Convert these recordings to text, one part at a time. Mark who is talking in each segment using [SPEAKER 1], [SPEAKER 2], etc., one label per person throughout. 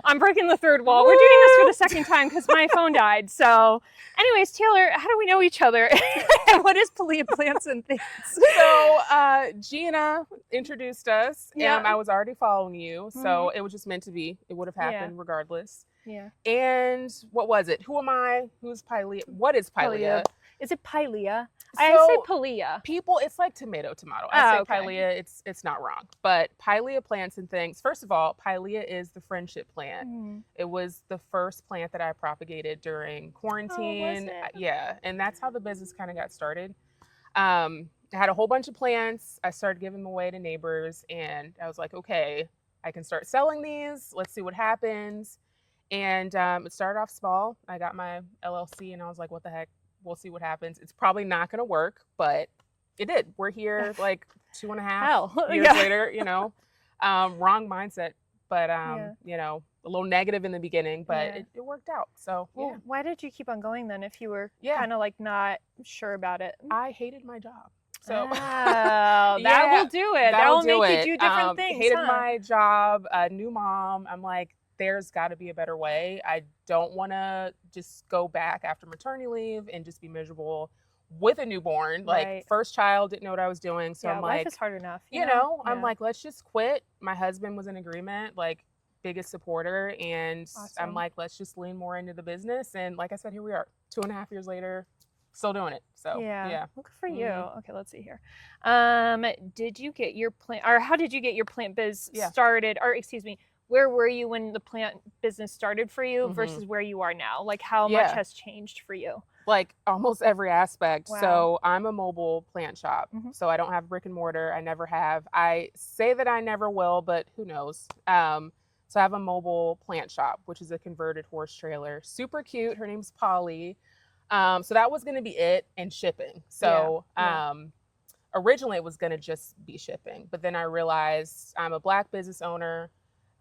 [SPEAKER 1] I'm breaking the third wall. We're doing this for the second time because my phone died. So anyways, Taylor, how do we know each other? What is Pilea Plants and Things?
[SPEAKER 2] So Gina introduced us,
[SPEAKER 1] Yeah.
[SPEAKER 2] and I was already following you, so it was just meant to be. It would have happened regardless.
[SPEAKER 1] Yeah.
[SPEAKER 2] And what was it? Who am I? Who's Pilea? What is Pilea?
[SPEAKER 1] Is it Pilea?
[SPEAKER 2] So,
[SPEAKER 1] I say Pilea.
[SPEAKER 2] People, it's like tomato. I say
[SPEAKER 1] okay.
[SPEAKER 2] Pilea, it's not wrong. But Pilea Plants and Things, first of all, Pilea is the friendship plant. It was the first plant that I propagated during quarantine.
[SPEAKER 1] Was it?
[SPEAKER 2] Yeah, and that's how the business kind of got started. I had a whole bunch of plants. I started giving them away to neighbors, and I was like, okay, I can start selling these. Let's see what happens. And it started off small. I got my LLC, and I was like, what the heck? We'll see what happens. It's probably not going to work, but it did. We're here like 2.5 years later, wrong mindset, but, a little negative in the beginning, but it worked out. So,
[SPEAKER 1] why did you keep on going then if you were kind of like not sure about it?
[SPEAKER 2] I hated my job. So
[SPEAKER 1] that will do it. That will make you do different things.
[SPEAKER 2] Hated my job, new mom. I'm like, there's got to be a better way. I don't want to just go back after maternity leave and just be miserable with a newborn. Like first child, didn't know what I was doing. So I'm like,
[SPEAKER 1] life is hard enough.
[SPEAKER 2] I'm like, let's just quit. My husband was in agreement, like biggest supporter. And I'm like, let's just lean more into the business. And like I said, here we are 2.5 years later, still doing it. So yeah.
[SPEAKER 1] Well, good for you. Okay, let's see here. Did you get your plant, or how did you get your plant biz started? Or excuse me, where were you when the plant business started for you versus where you are now? Like how much has changed for you?
[SPEAKER 2] Like almost every aspect. Wow. So I'm a mobile plant shop. So I don't have brick and mortar. I never have. I say that I never will, but who knows? So I have a mobile plant shop, which is a converted horse trailer. Super cute. Her name's Polly. So that was going to be it, and shipping. So originally it was going to just be shipping, but then I realized I'm a Black business owner.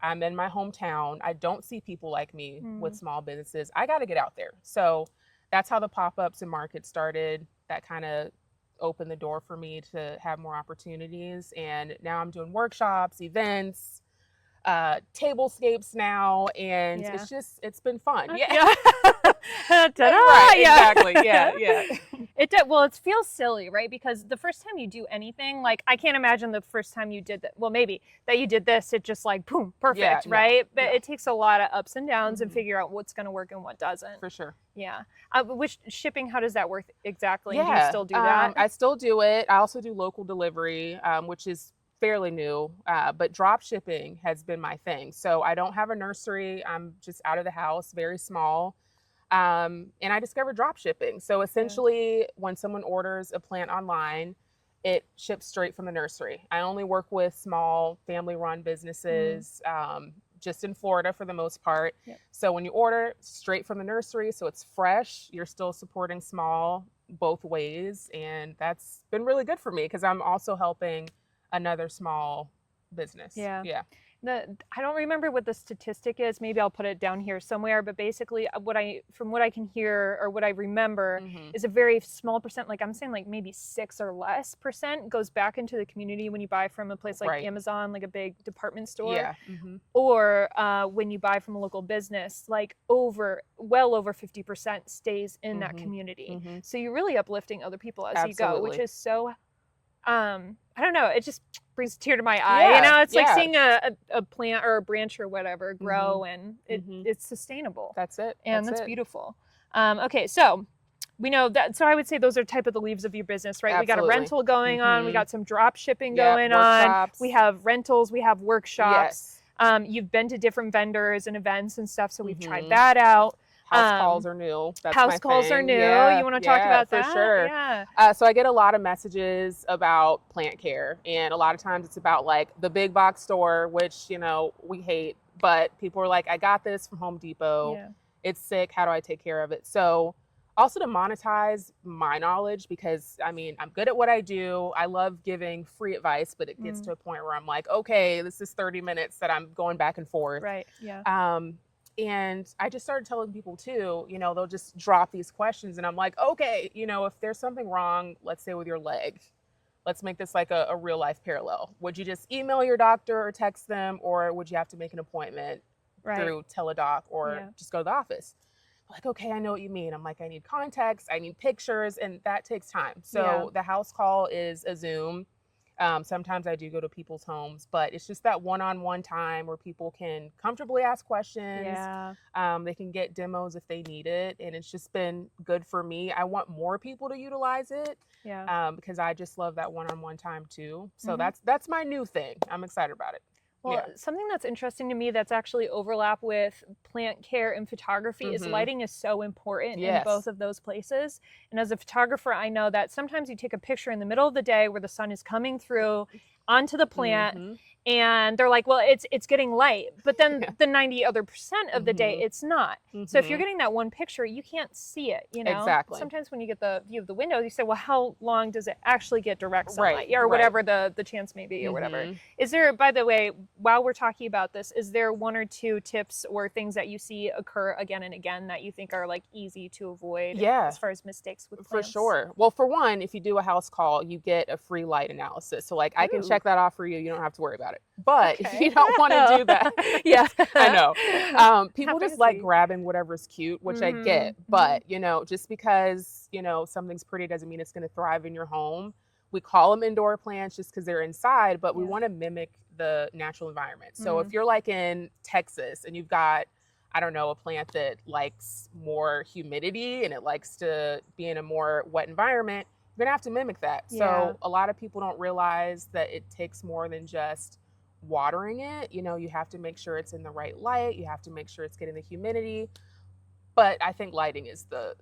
[SPEAKER 2] I'm in my hometown. I don't see people like me with small businesses. I got to get out there. So that's how the pop-ups and markets started. That kind of opened the door for me to have more opportunities. And now I'm doing workshops, events, tablescapes now. And it's been fun.
[SPEAKER 1] Yeah.
[SPEAKER 2] Right, exactly. Yeah.
[SPEAKER 1] It feels silly, right? Because the first time you do anything, like I can't imagine the first time you did that. Well, maybe that you did this, it just like boom, perfect, right? But it takes a lot of ups and downs and figure out what's going to work and what doesn't.
[SPEAKER 2] For sure.
[SPEAKER 1] Yeah. Which shipping, how does that work exactly? Do you still do that?
[SPEAKER 2] I still do it. I also do local delivery, which is fairly new, but drop shipping has been my thing. So I don't have a nursery. I'm just out of the house, very small. And I discovered drop shipping. So essentially, when someone orders a plant online, it ships straight from the nursery. I only work with small family-run businesses, just in Florida for the most part. So when you order straight from the nursery, so it's fresh, you're still supporting small both ways. And that's been really good for me because I'm also helping another small business. Yeah.
[SPEAKER 1] I don't remember what the statistic is. Maybe I'll put it down here somewhere. But basically, from what I can hear or what I remember is a very small percent. Like I'm saying, like maybe 6 or less % goes back into the community when you buy from a place like Amazon, like a big department store, or when you buy from a local business, like well over 50% stays in that community. So you're really uplifting other people as you go, which is so. I don't know. It just brings a tear to my eye. It's like seeing a plant or a branch or whatever grow, and it's sustainable.
[SPEAKER 2] That's it.
[SPEAKER 1] And that's beautiful. Okay, so we know that. So I would say those are type of the leaves of your business, right?
[SPEAKER 2] Absolutely.
[SPEAKER 1] We got a rental going on. We got some drop shipping going on. We have rentals. We have workshops. You've been to different vendors and events and stuff, so we've tried that out.
[SPEAKER 2] House calls are new. That's
[SPEAKER 1] house calls are new. You want to talk about that?
[SPEAKER 2] For sure.
[SPEAKER 1] Yeah.
[SPEAKER 2] So I get a lot of messages about plant care, and a lot of times it's about like the big box store, which we hate. But people are like, I got this from Home Depot. Yeah. It's sick. How do I take care of it? So also to monetize my knowledge, because I'm good at what I do. I love giving free advice, but it gets to a point where I'm like, okay, this is 30 minutes that I'm going back and forth.
[SPEAKER 1] Right. Yeah.
[SPEAKER 2] And I just started telling people too, they'll just drop these questions and I'm like, okay, if there's something wrong, let's say with your leg, let's make this like a real life parallel. Would you just email your doctor or text them, or would you have to make an appointment through Teledoc or just go to the office. Like, okay, I know what you mean. I'm like, I need context, I need pictures, and that takes time. So the house call is a Zoom. Sometimes I do go to people's homes, but it's just that one-on-one time where people can comfortably ask questions. They can get demos if they need it. And it's just been good for me. I want more people to utilize it because I just love that one-on-one time too. So that's my new thing. I'm excited about it.
[SPEAKER 1] Well, something that's interesting to me that's actually overlap with plant care and photography is lighting is so important in both of those places. And as a photographer, I know that sometimes you take a picture in the middle of the day where the sun is coming through onto the plant and they're like, well, it's getting light, but then the 90% of the day it's not. So if you're getting that one picture, you can't see it, you know?
[SPEAKER 2] Exactly.
[SPEAKER 1] Sometimes when you get the view of the window, you say, well, how long does it actually get direct sunlight or whatever the chance may be or whatever. Is there, by the way, while we're talking about this, is there one or two tips or things that you see occur again and again that you think are like easy to avoid as far as mistakes with plants?
[SPEAKER 2] For sure. Well, for one, if you do a house call, you get a free light analysis. So like I can check that off for you. You don't have to worry about it. But if you don't want to do that, I know. People just like grabbing whatever's cute, which I get. But, you know, just because, you know, something's pretty doesn't mean it's going to thrive in your home. We call them indoor plants just because they're inside, but we want to mimic the natural environment. So if you're like in Texas and you've got, I don't know, a plant that likes more humidity and it likes to be in a more wet environment, you're gonna have to mimic that. So a lot of people don't realize that it takes more than just watering it. You know, you have to make sure it's in the right light. You have to make sure it's getting the humidity. But I think lighting is the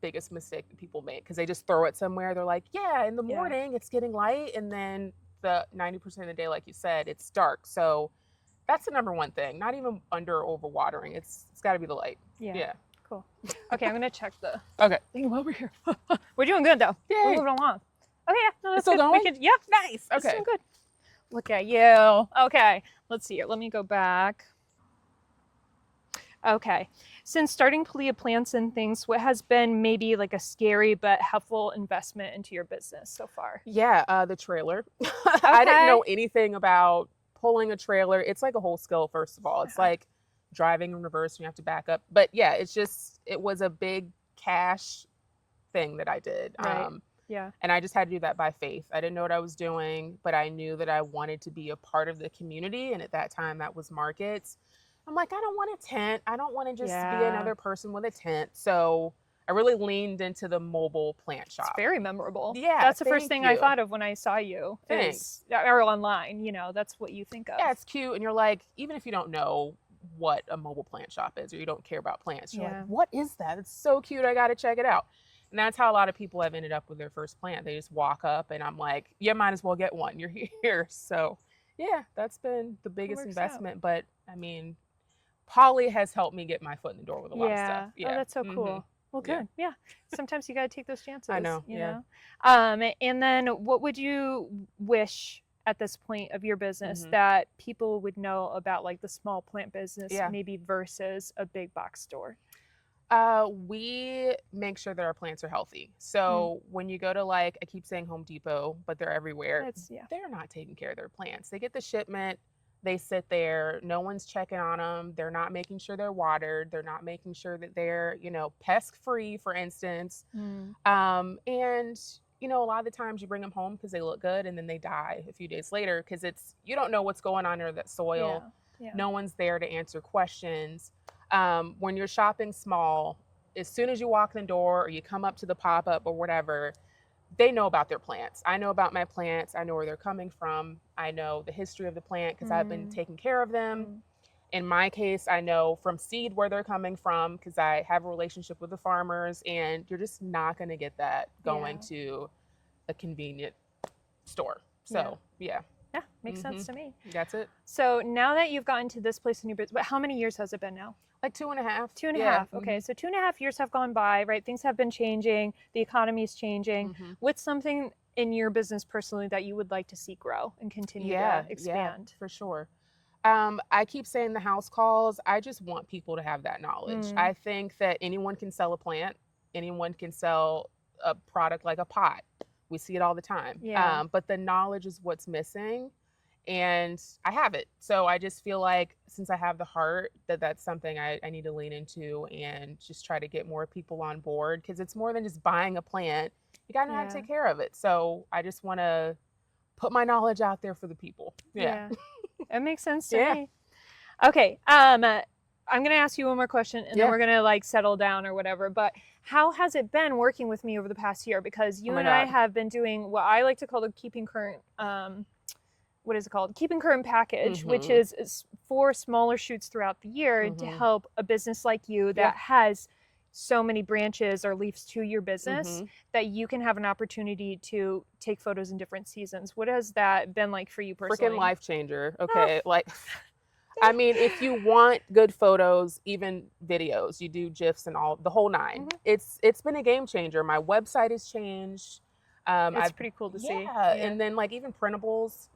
[SPEAKER 2] biggest mistake that people make because they just throw it somewhere. They're like, in the morning it's getting light, and then the 90% of the day, like you said, it's dark. So that's the number one thing. Not even under or over watering. It's got to be the light. Yeah.
[SPEAKER 1] Cool. Okay, I'm gonna check the
[SPEAKER 2] thing
[SPEAKER 1] over here. We're doing good though.
[SPEAKER 2] Yay.
[SPEAKER 1] We're moving along. Okay, no, that's
[SPEAKER 2] still
[SPEAKER 1] good.
[SPEAKER 2] going?
[SPEAKER 1] We could,
[SPEAKER 2] nice.
[SPEAKER 1] Okay, doing good. Look at you. Okay, let's see here. Let me go back. Okay, since starting Pilea plants and things, what has been maybe like a scary but helpful investment into your business so far?
[SPEAKER 2] The trailer. I didn't know anything about pulling a trailer. It's like a whole skill, first of all. It's like driving in reverse and you have to back up. But it was a big cash thing that I did. And I just had to do that by faith. I didn't know what I was doing, but I knew that I wanted to be a part of the community. And at that time, that was markets. I'm like, I don't want a tent. I don't want to just be another person with a tent. So I really leaned into the mobile plant shop.
[SPEAKER 1] It's very memorable.
[SPEAKER 2] Yeah,
[SPEAKER 1] that's the first thing I thought of when I saw you. Or online, you know, that's what you think of.
[SPEAKER 2] Yeah, it's cute. And you're like, even if you don't know what a mobile plant shop is or you don't care about plants, you're like, what is that? It's so cute. I got to check it out. And that's how a lot of people have ended up with their first plant. They just walk up and I'm like, might as well get one. You're here. So that's been the biggest investment. But I mean, Polly has helped me get my foot in the door with a lot of stuff.
[SPEAKER 1] Oh, that's so cool. Well, good. Yeah. Sometimes you got to take those chances.
[SPEAKER 2] I know.
[SPEAKER 1] You know? And then what would you wish at this point of your business that people would know about like the small plant business maybe versus a big box store?
[SPEAKER 2] We make sure that our plants are healthy. So when you go to like, I keep saying Home Depot, but they're everywhere. They're not taking care of their plants. They get the shipment. They sit there. No one's checking on them. They're not making sure they're watered. They're not making sure that they're, pest free, for instance. And, a lot of the times you bring them home because they look good and then they die a few days later because you don't know what's going on under that soil. No one's there to answer questions. When you're shopping small, as soon as you walk in the door or you come up to the pop-up or whatever, they know about their plants. I know about my plants. I know where they're coming from. I know the history of the plant because I've been taking care of them. In my case, I know from seed where they're coming from because I have a relationship with the farmers, and you're just not going to get that going to a convenient store. So, yeah.
[SPEAKER 1] Makes sense to me.
[SPEAKER 2] That's it.
[SPEAKER 1] So now that you've gotten to this place in your business, how many years has it been now?
[SPEAKER 2] Like 2.5.
[SPEAKER 1] 2.5. Okay. So 2.5 years have gone by, right? Things have been changing. The economy is changing. What's something in your business personally that you would like to see grow and continue to expand?
[SPEAKER 2] For sure. I keep saying the house calls. I just want people to have that knowledge. I think that anyone can sell a plant. Anyone can sell a product like a pot. We see it all the time. But the knowledge is what's missing. and I have it. So I just feel like since I have the heart, that's something I need to lean into and just try to get more people on board, because it's more than just buying a plant. You got to know how to take care of it. So I just want to put my knowledge out there for the people. Yeah.
[SPEAKER 1] It makes sense to me. Okay. I'm going to ask you one more question, and then we're going to like settle down or whatever. But how has it been working with me over the past year? Because you and I have been doing what I like to call the Keeping Current, what is it called? Keeping Current package, which is 4 smaller shoots throughout the year to help a business like you that has so many branches or leaves to your business that you can have an opportunity to take photos in different seasons. What has that been like for you personally?
[SPEAKER 2] Freaking life changer. Okay. Like, I mean, if you want good photos, even videos, you do GIFs and all, the whole 9. It's been a game changer. My website has changed.
[SPEAKER 1] It's pretty cool to see.
[SPEAKER 2] Yeah, and then like even printables.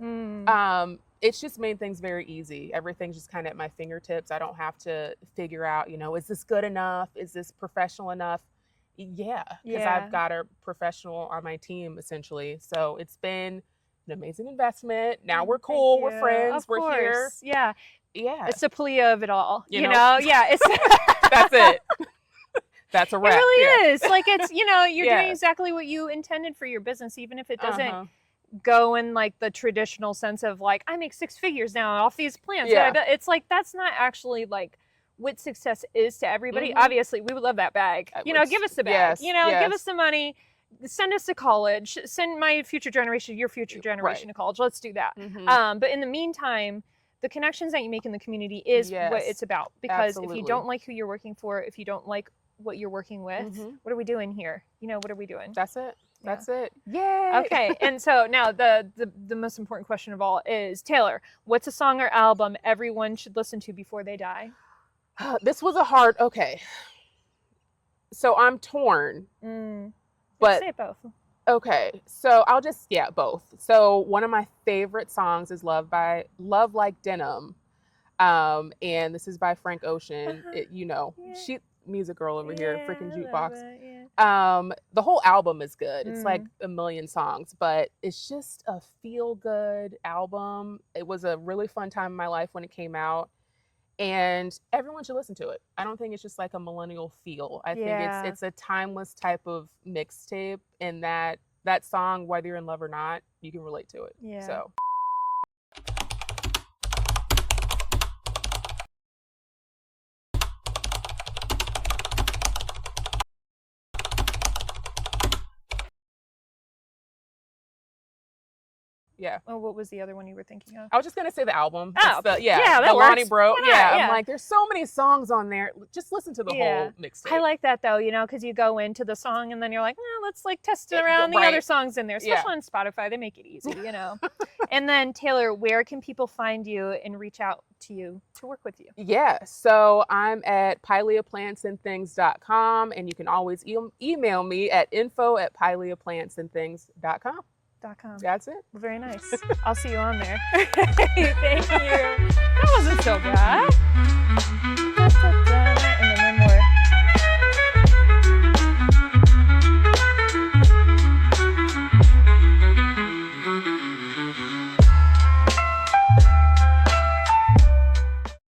[SPEAKER 2] It's just made things very easy. Everything's just kind of at my fingertips. I don't have to figure out, you know, is this good enough? Is this professional enough? Yeah, because I've got a professional on my team essentially. So it's been an amazing investment. Now we're cool. We're friends. We're here.
[SPEAKER 1] Yeah.
[SPEAKER 2] Yeah.
[SPEAKER 1] It's the Pilea of it all. You know? Yeah. It's
[SPEAKER 2] that's it. That's a wrap.
[SPEAKER 1] It really is. Like, it's, you know, you're doing exactly what you intended for your business, even if it doesn't go in like the traditional sense of like, I make 6 figures now off these plants. It's like, that's not actually like what success is to everybody. Obviously, we would love that bag. You know, give us the bag. You know, give us the money. Send us to college. Send my future generation, your future generation to college. Let's do that. But in the meantime, the connections that you make in the community is what it's about. Because if you don't like who you're working for, if you don't like what you're working with, what are we doing here? You know, what are we doing?
[SPEAKER 2] That's it. That's it. Yay.
[SPEAKER 1] Okay. And so now the most important question of all is, Taylor, what's a song or album everyone should listen to before they die?
[SPEAKER 2] This was a hard, so I'm torn, but
[SPEAKER 1] say both.
[SPEAKER 2] Okay. So I'll just, both. So one of my favorite songs is Love Like Denim. And this is by Frank Ocean. You know, she music girl over here, freaking jukebox. The whole album is good. It's like a million songs, but it's just a feel good album. It was a really fun time in my life when it came out, and everyone should listen to it. I don't think it's just like a millennial feel. I think it's a timeless type of mixtape, and that song, whether you're in love or not, you can relate to it. So
[SPEAKER 1] Oh, what was the other one you were thinking of?
[SPEAKER 2] I was just gonna say the album.
[SPEAKER 1] Oh,
[SPEAKER 2] the
[SPEAKER 1] that
[SPEAKER 2] Lonnie
[SPEAKER 1] works.
[SPEAKER 2] Bro. I'm like, there's so many songs on there. Just listen to the whole mixtape.
[SPEAKER 1] I like that though, you know, because you go into the song and then you're like, let's like test it around the other songs in there, especially on Spotify. They make it easy, you know. And then Taylor, where can people find you and reach out to you to work with you?
[SPEAKER 2] So I'm at pileaplantsanthings.com, and you can always email me at info@pileaplantsanthings.com. That's it.
[SPEAKER 1] Very nice. I'll see you on there. Thank you. That wasn't so bad.